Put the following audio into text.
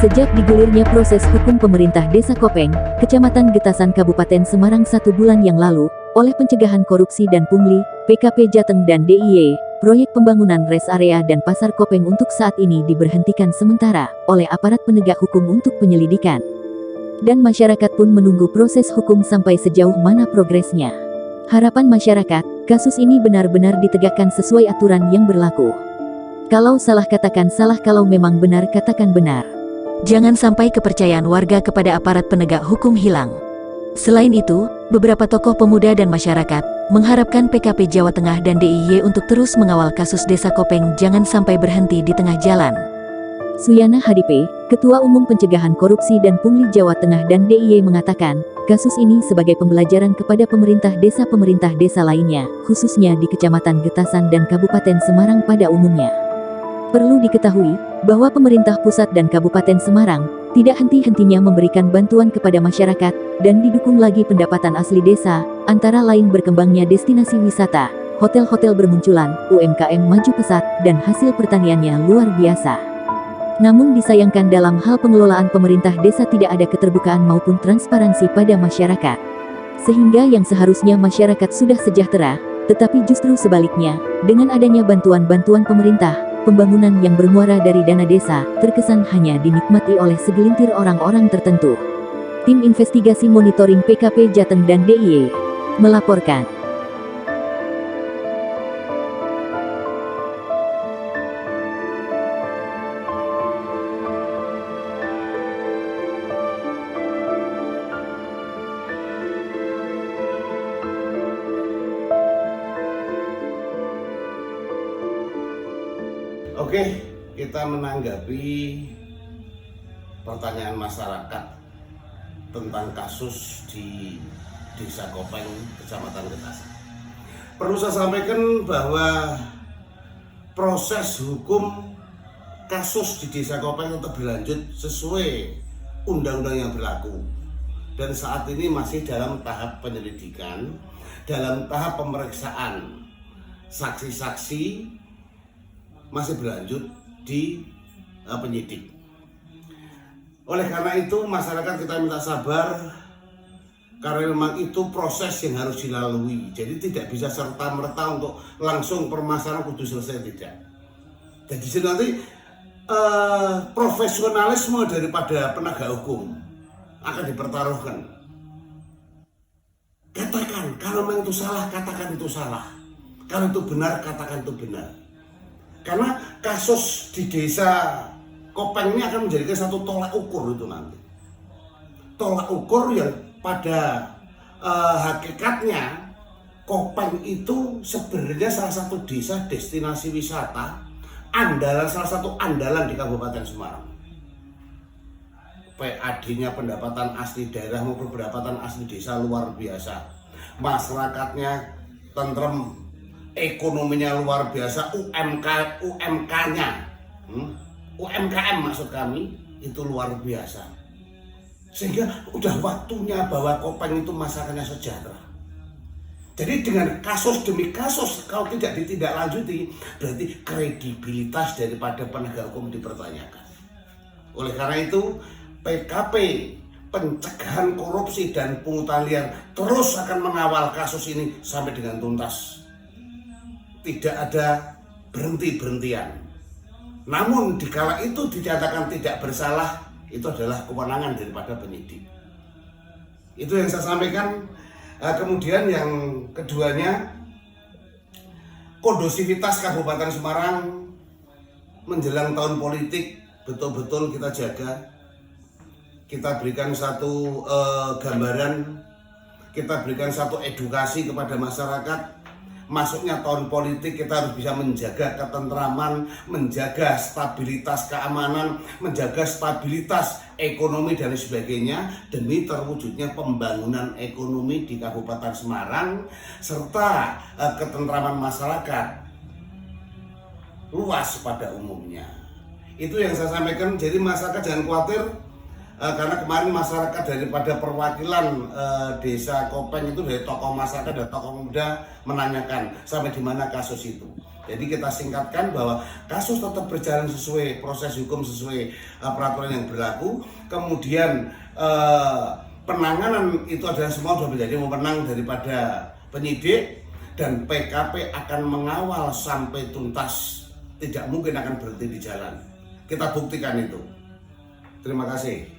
Sejak digulirnya proses hukum pemerintah Desa Kopeng, Kecamatan Getasan Kabupaten Semarang 1 bulan yang lalu, oleh Pencegahan Korupsi dan Pungli, PKP Jateng dan DIY, proyek pembangunan rest area dan pasar Kopeng untuk saat ini diberhentikan sementara oleh aparat penegak hukum untuk penyelidikan. Dan masyarakat pun menunggu proses hukum sampai sejauh mana progresnya. Harapan masyarakat, kasus ini benar-benar ditegakkan sesuai aturan yang berlaku. Kalau salah katakan salah, kalau memang benar katakan benar. Jangan sampai kepercayaan warga kepada aparat penegak hukum hilang. Selain itu, beberapa tokoh pemuda dan masyarakat mengharapkan PKP Jawa Tengah dan DIY untuk terus mengawal kasus Desa Kopeng jangan sampai berhenti di tengah jalan. Suyana Hadipe, Ketua Umum Pencegahan Korupsi dan Pungli Jawa Tengah dan DIY mengatakan, kasus ini sebagai pembelajaran kepada pemerintah desa lainnya, khususnya di Kecamatan Getasan dan Kabupaten Semarang pada umumnya. Perlu diketahui, bahwa pemerintah pusat dan Kabupaten Semarang tidak henti-hentinya memberikan bantuan kepada masyarakat, dan didukung lagi pendapatan asli desa, antara lain berkembangnya destinasi wisata, hotel-hotel bermunculan, UMKM maju pesat, dan hasil pertaniannya luar biasa. Namun disayangkan dalam hal pengelolaan pemerintah desa tidak ada keterbukaan maupun transparansi pada masyarakat. Sehingga yang seharusnya masyarakat sudah sejahtera, tetapi justru sebaliknya, dengan adanya bantuan-bantuan pemerintah, pembangunan yang bermuara dari dana desa, terkesan hanya dinikmati oleh segelintir orang-orang tertentu. Tim Investigasi Monitoring PKP Jateng dan DIY melaporkan. Oke, kita menanggapi pertanyaan masyarakat tentang kasus di Desa Kopeng, Kecamatan Getasan. Perlu saya sampaikan bahwa proses hukum kasus di Desa Kopeng tetap berlanjut sesuai undang-undang yang berlaku. Dan saat ini masih dalam tahap penyelidikan, dalam tahap pemeriksaan saksi-saksi, masih berlanjut di penyidik. Oleh karena itu masyarakat kita minta sabar, karena memang itu proses yang harus dilalui. Jadi tidak bisa serta-merta untuk langsung permasalahan kudu selesai, tidak. Dan di sini nanti profesionalisme daripada penegak hukum akan dipertaruhkan. Katakan kalau memang itu salah, katakan itu salah. Kalau itu benar, katakan itu benar. Karena kasus di Desa Kopeng ini akan menjadikan satu tolak ukur itu nanti. Tolak ukur yang pada hakikatnya Kopeng itu sebenarnya salah satu desa destinasi wisata andalan, salah satu andalan di Kabupaten Semarang. PAD-nya pendapatan asli daerah maupun pendapatan asli desa luar biasa. Masyarakatnya tentrem, ekonominya luar biasa, UMK-nya, UMKM maksud kami, itu luar biasa. Sehingga udah waktunya bahwa Kopeng itu masyarakatnya sejahtera. Jadi dengan kasus demi kasus, kalau tidak ditindaklanjuti, berarti kredibilitas daripada penegak hukum dipertanyakan. Oleh karena itu, PKP, Pencegahan Korupsi dan Pungutan Liar, terus akan mengawal kasus ini sampai dengan tuntas. Tidak ada berhenti-berhentian. Namun dikala itu dinyatakan tidak bersalah, itu adalah kewenangan daripada penyidik. Itu yang saya sampaikan. Kemudian yang keduanya, kondusivitas Kabupaten Semarang menjelang tahun politik betul-betul kita jaga. Kita berikan satu gambaran, kita berikan satu edukasi kepada masyarakat. Masuknya tahun politik, kita harus bisa menjaga ketentraman, menjaga stabilitas keamanan, menjaga stabilitas ekonomi dan sebagainya demi terwujudnya pembangunan ekonomi di Kabupaten Semarang serta ketentraman masyarakat luas pada umumnya. Itu yang saya sampaikan. Jadi masyarakat jangan khawatir, karena kemarin masyarakat daripada perwakilan Desa Kopeng itu dari tokoh masyarakat dan tokoh muda menanyakan sampai di mana kasus itu. Jadi kita singkatkan bahwa kasus tetap berjalan sesuai proses hukum, sesuai peraturan yang berlaku. Kemudian penanganan itu adalah semua sudah menjadi wewenang daripada penyidik, dan PKP akan mengawal sampai tuntas. Tidak mungkin akan berhenti di jalan. Kita buktikan itu. Terima kasih.